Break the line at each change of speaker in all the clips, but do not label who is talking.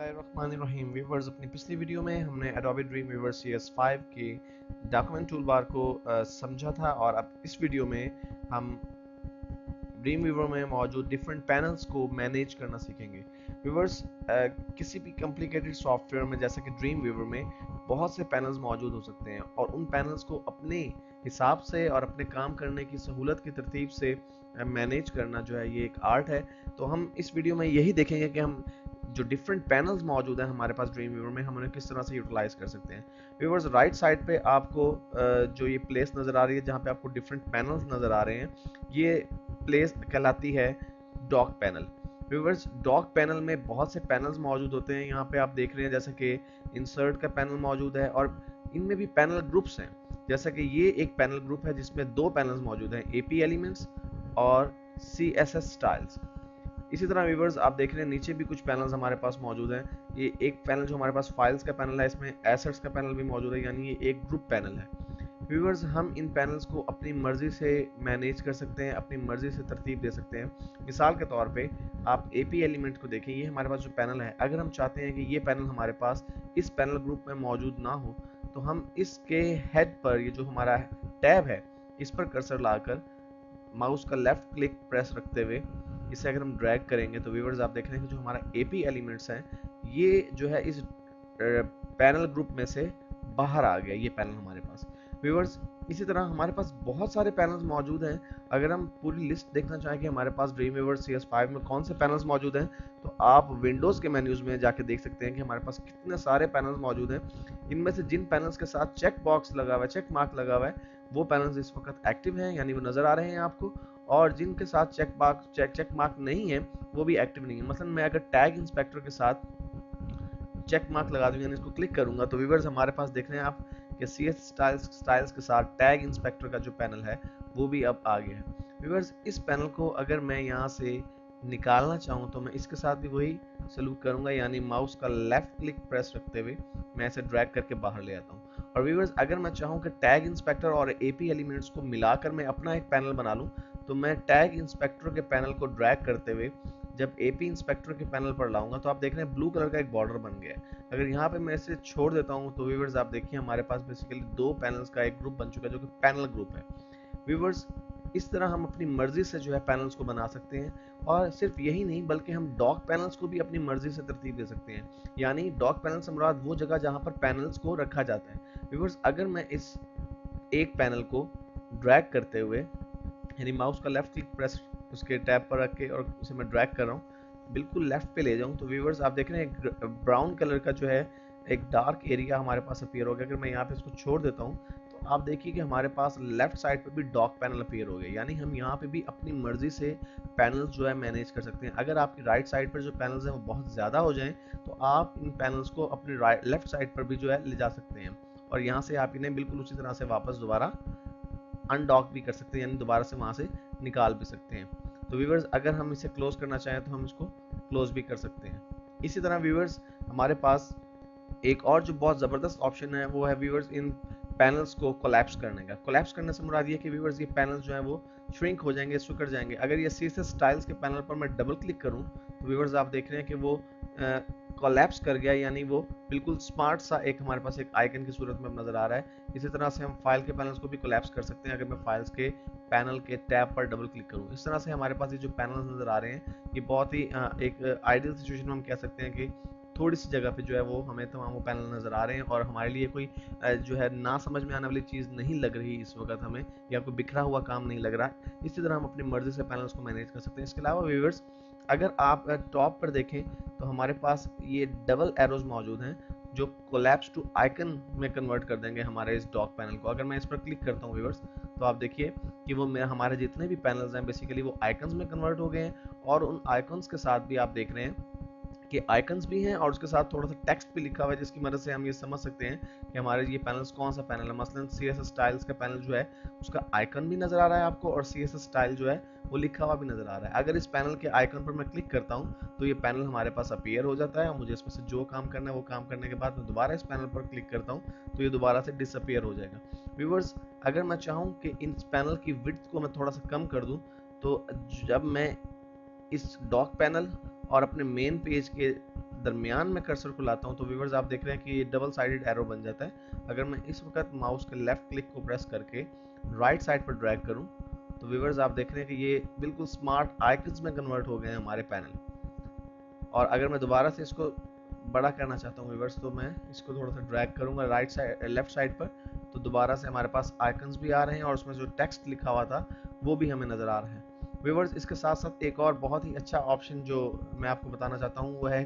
बिस्मिल्लाहिर्रहमानिर्रहीम। व्यूवर्स, अपनी पिछली वीडियो में हमने Adobe Dreamweaver CS5 के डॉक्यूमेंट टूलबार को समझा था और अब इस वीडियो में हम Dreamweaver में मौजूद डिफरेंट पैनल्स को मैनेज करना सीखेंगे। व्यूवर्स, किसी भी कॉम्प्लिकेटेड सॉफ्टवेयर में जैसे कि Dreamweaver में बहुत से पैनल्स मौजूद हो सकते हैं और उन पैनल्स को अपने हिसाब से और अपने काम करने की सहूलत की तरतीब से मैनेज करना जो है ये एक आर्ट है। तो हम इस वीडियो में यही देखेंगे कि हम जो डिफरेंट पैनल्स मौजूद हैं हमारे पास ड्रीम व्यूवर में हम उन्हें किस तरह से यूटिलाइज कर सकते हैं। व्यूवर्स, राइट साइड पे आपको जो ये प्लेस नज़र आ रही है जहाँ पे आपको डिफरेंट पैनल्स नज़र आ रहे हैं, ये प्लेस कहलाती है dock panel. Viewers, dock panel में बहुत से पैनल्स मौजूद होते हैं। यहाँ पे आप देख रहे हैं जैसे कि इंसर्ट का पैनल मौजूद है और इनमें भी पैनल ग्रुप्स हैं। जैसा कि ये एक पैनल ग्रुप है जिसमें दो पैनल्स मौजूद हैं, एपी एलिमेंट्स और CSS स्टाइल्स। इसी तरह व्यूवर्स, आप देख रहे हैं नीचे भी कुछ पैनल्स हमारे पास मौजूद हैं। ये एक पैनल जो हमारे पास फाइल्स का पैनल है, इसमें एसेट्स का पैनल भी मौजूद है, यानी ये एक ग्रुप पैनल है। व्यूवर्स, हम इन पैनल्स को अपनी मर्जी से मैनेज कर सकते हैं, अपनी मर्जी से तरतीब दे सकते हैं। मिसाल के तौर पे आप एपी एलिमेंट को देखें, ये हमारे पास जो पैनल है, अगर हम चाहते हैं कि ये पैनल हमारे पास इस पैनल ग्रुप में मौजूद ना हो तो हम इसके हेड पर, ये जो हमारा टैब है, इस पर कर्सर लाकर माउस का लेफ्ट क्लिक प्रेस रखते हुए इसे अगर हम ड्रैग करेंगे तो व्यूवर्स आप देख रहे हैं कि जो हमारा एपी एलिमेंट्स हैं ये जो है इस पैनल ग्रुप में से बाहर आ गया, ये पैनल हमारे पास। व्यूवर्स, इसी तरह हमारे पास बहुत सारे पैनल्स मौजूद हैं। अगर हम पूरी लिस्ट देखना चाहें कि हमारे पास ड्रीमवीवर CS5 में कौन से पैनल्स मौजूद हैं तो आप विंडोज़ के मेन्यूज़ में जाके देख सकते हैं कि हमारे पास कितने सारे पैनल्स मौजूद हैं। इनमें से जिन पैनल्स के साथ चेक बॉक्स लगा हुआ है, चेक मार्क लगा हुआ है, वो पैनल्स इस वक्त एक्टिव हैं, यानी वो नज़र आ रहे हैं आपको। और जिनके साथ चेक मार्क नहीं है वो भी एक्टिव नहीं है। मसलन मैं अगर टैग इंस्पेक्टर के साथ चेक मार्क लगा दूंगा, इसको क्लिक करूंगा तो व्यूवर्स हमारे पास देख रहे हैं आप कि CS स्टाइल्स के साथ टैग इंस्पेक्टर का जो पैनल है वो भी अब आ गया है। व्यूवर्स, इस पैनल को अगर मैं यहाँ से निकालना चाहूँ तो मैं इसके साथ भी वही सलूक करूंगा, यानी माउस का लेफ्ट क्लिक प्रेस रखते हुए मैं इसे ड्रैग करके बाहर ले आता हूँ। और व्यूवर्स, अगर मैं चाहूँ कि टैग इंस्पेक्टर और एपी एलिमेंट्स को मिलाकर मैं अपना एक पैनल बना लूँ तो मैं टैग इंस्पेक्टर के पैनल को ड्रैग करते हुए जब एपी इंस्पेक्टर के पैनल पर लाऊंगा तो आप देख रहे हैं ब्लू कलर का एक बॉर्डर बन गया है। अगर यहाँ पे मैं इसे छोड़ देता हूँ तो व्यूवर्स आप देखिए हमारे पास बेसिकली दो पैनल्स का एक ग्रुप बन चुका है जो कि पैनल ग्रुप है। व्यूवर्स, इस तरह हम अपनी मर्जी से जो है पैनल्स को बना सकते हैं और सिर्फ यही नहीं बल्कि हम डॉक पैनल्स को भी अपनी मर्जी से तरतीब दे सकते हैं। यानी डॉक पैनल से मुराद वो जगह जहाँ पर पैनल्स को रखा जाता है। व्यूवर्स, अगर मैं इस एक पैनल को ड्रैग करते हुए, यानी माउस का लेफ्ट क्लिक प्रेस उसके टैब पर रख के और उसे मैं ड्रैग कर रहा हूँ, बिल्कुल लेफ्ट पे ले जाऊँ तो व्यूवर्स आप देख रहे हैं एक ब्राउन कलर का जो है एक डार्क एरिया हमारे पास अपीयर हो गया। अगर मैं यहाँ पे इसको छोड़ देता हूँ तो आप देखिए कि हमारे पास लेफ्ट साइड पे भी डॉक पैनल अपीयर हो गए, यानी हम यहाँ पे भी अपनी मर्जी से पैनल्स जो है मैनेज कर सकते हैं। अगर आपकी राइट साइड पर जो पैनल्स हैं वो बहुत ज़्यादा हो जाएं तो आप इन पैनल्स को अपनी लेफ्ट साइड पर भी जो है ले जा सकते हैं और यहाँ से आप इन्हें बिल्कुल उसी तरह से वापस दोबारा अनडॉक भी कर सकते हैं, यानी दोबारा से वहां से निकाल भी सकते हैं। तो व्यूवर्स, अगर हम इसे क्लोज करना चाहें तो हम इसको क्लोज भी कर सकते हैं। इसी तरह व्यूवर्स, हमारे पास एक और जो बहुत ज़बरदस्त ऑप्शन है वो है व्यूवर्स इन पैनल्स को कोलैप्स करने का। कोलैप्स करने से मुराद ये कि व्यूवर्स ये पैनल्स जो है वो श्रिंक हो जाएंगे, सिकुड़ जाएंगे। अगर ये CSS स्टाइल्स के पैनल पर मैं डबल क्लिक करूं तो व्यूवर्स आप देख रहे हैं कि वो कोलैप्स कर गया, यानी वो बिल्कुल स्मार्ट सा एक हमारे पास एक आइकन की सूरत में नजर आ रहा है। इसी तरह से हम फाइल के पैनल्स को भी कोलैप्स कर सकते हैं। अगर मैं फाइल्स के पैनल के टैब पर डबल क्लिक करूं, इस तरह से हमारे पास ये जो पैनल्स नजर आ रहे हैं ये बहुत ही एक आइडियल सिचुएशन में हम कह सकते हैं कि थोड़ी सी जगह पे जो है वो हमें तमाम वो पैनल नज़र आ रहे हैं और हमारे लिए कोई जो है ना समझ में आने वाली चीज़ नहीं लग रही इस वक्त हमें, या कोई बिखरा हुआ काम नहीं लग रहा है। इसी तरह हम अपनी मर्जी से पैनल्स को मैनेज कर सकते हैं। इसके अलावा व्यूअर्स, अगर आप टॉप पर देखें तो हमारे पास ये डबल एरोज मौजूद हैं जो कोलैप्स टू आइकन में कन्वर्ट कर देंगे हमारे इस डॉक पैनल को। अगर मैं इस पर क्लिक करता हूँ व्यूअर्स तो आप देखिए कि वो मेरे हमारे जितने भी पैनल्स हैं बेसिकली वो आइकन्स में कन्वर्ट हो गए हैं और उन आइकन्स के साथ भी आप देख रहे हैं कि आइकन्स भी हैं और उसके साथ थोड़ा सा टेक्स्ट भी लिखा हुआ है जिसकी मदद से हम ये समझ सकते हैं कि हमारे ये पैनल्स कौन सा पैनल है। मसलन CSS स्टाइल्स का पैनल जो है उसका आइकन भी नजर आ रहा है आपको और CSS स्टाइल जो है वो लिखा हुआ भी नजर आ रहा है। अगर इस पैनल के आइकन पर मैं क्लिक करता हूँ तो ये पैनल हमारे पास अपीयर हो जाता है और मुझे इसमें से जो काम करना है वो काम करने के बाद मैं दोबारा इस पैनल पर क्लिक करता हूँ तो ये दोबारा से डिसअपीयर हो जाएगा। व्यूवर्स, अगर मैं चाहूँ कि इस पैनल की विड्थ को मैं थोड़ा सा कम कर दूँ तो जब मैं इस डॉक पैनल और अपने मेन पेज के दरमियान में कर्सर को लाता हूँ तो व्यूवर्स आप देख रहे हैं कि ये डबल साइडेड एरो बन जाता है। अगर मैं इस वक्त माउस के लेफ्ट क्लिक को प्रेस करके राइट साइड पर ड्रैग करूँ तो व्यूवर्स आप देख रहे हैं कि ये बिल्कुल स्मार्ट आइकन्स में कन्वर्ट हो गए हैं हमारे पैनल। और अगर मैं दोबारा से इसको बड़ा करना चाहता हूँ व्यूवर्स तो मैं इसको थोड़ा सा ड्रैग करूँगा राइट साइड लेफ्ट साइड पर, तो दोबारा से हमारे पास आइकन्स भी आ रहे हैं और उसमें जो टेक्स्ट लिखा हुआ था वो भी हमें नज़र आ रहा है। व्यूवर्स इसके साथ साथ एक और बहुत ही अच्छा ऑप्शन जो मैं आपको बताना चाहता हूँ वो है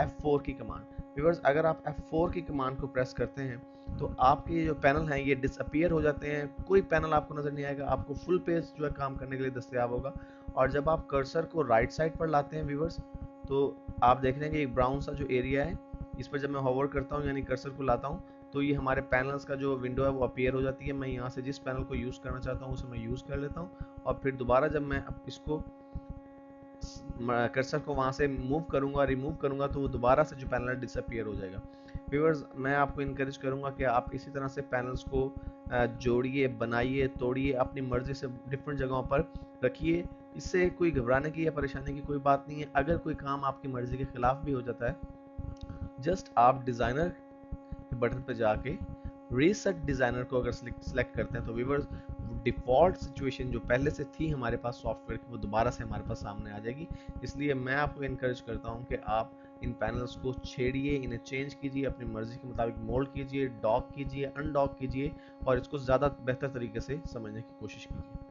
F4 की कमांड। व्यूवर्स अगर आप F4 की कमांड को प्रेस करते हैं तो आपके जो पैनल हैं ये डिसअपियर हो जाते हैं, कोई पैनल आपको नज़र नहीं आएगा, आपको फुल पेज जो है काम करने के लिए दस्तयाब होगा। और जब आप कर्सर को राइट साइड पर लाते हैं व्यूवर्स तो आप देख रहे हैं कि एक ब्राउन सा जो एरिया है इस पर जब मैं होवर करता हूँ यानी कर्सर को लाता हूँ तो ये हमारे पैनल्स का जो विंडो है वो अपीयर हो जाती है। मैं यहाँ से जिस पैनल को यूज़ करना चाहता हूँ उसे मैं यूज़ कर लेता हूँ और फिर दोबारा जब मैं अब इसको कर्सर को वहाँ से मूव करूँगा रिमूव करूँगा तो वो दोबारा से जो पैनल डिसअपियर हो जाएगा। व्यूअर्स मैं आपको इनकरेज करूँगा कि आप इसी तरह से पैनल्स को जोड़िए, बनाइए, तोड़िए, अपनी मर्जी से डिफरेंट जगहों पर रखिए। इससे कोई घबराने की या परेशानी की कोई बात नहीं है। अगर कोई काम आपकी मर्जी के खिलाफ भी हो जाता है जस्ट आप डिज़ाइनर के बटन पर जाके रीसेट डिज़ाइनर को अगर सेलेक्ट करते हैं तो व्यूअर्स डिफ़ॉल्ट सिचुएशन जो पहले से थी हमारे पास सॉफ्टवेयर की वो दोबारा से हमारे पास सामने आ जाएगी। इसलिए मैं आपको इनकरेज करता हूँ कि आप इन पैनल्स को छेड़िए, इन्हें चेंज कीजिए, अपनी मर्जी के मुताबिक मोल्ड कीजिए, डॉक कीजिए, अनडॉक कीजिए और इसको ज़्यादा बेहतर तरीके से समझने की कोशिश कीजिए।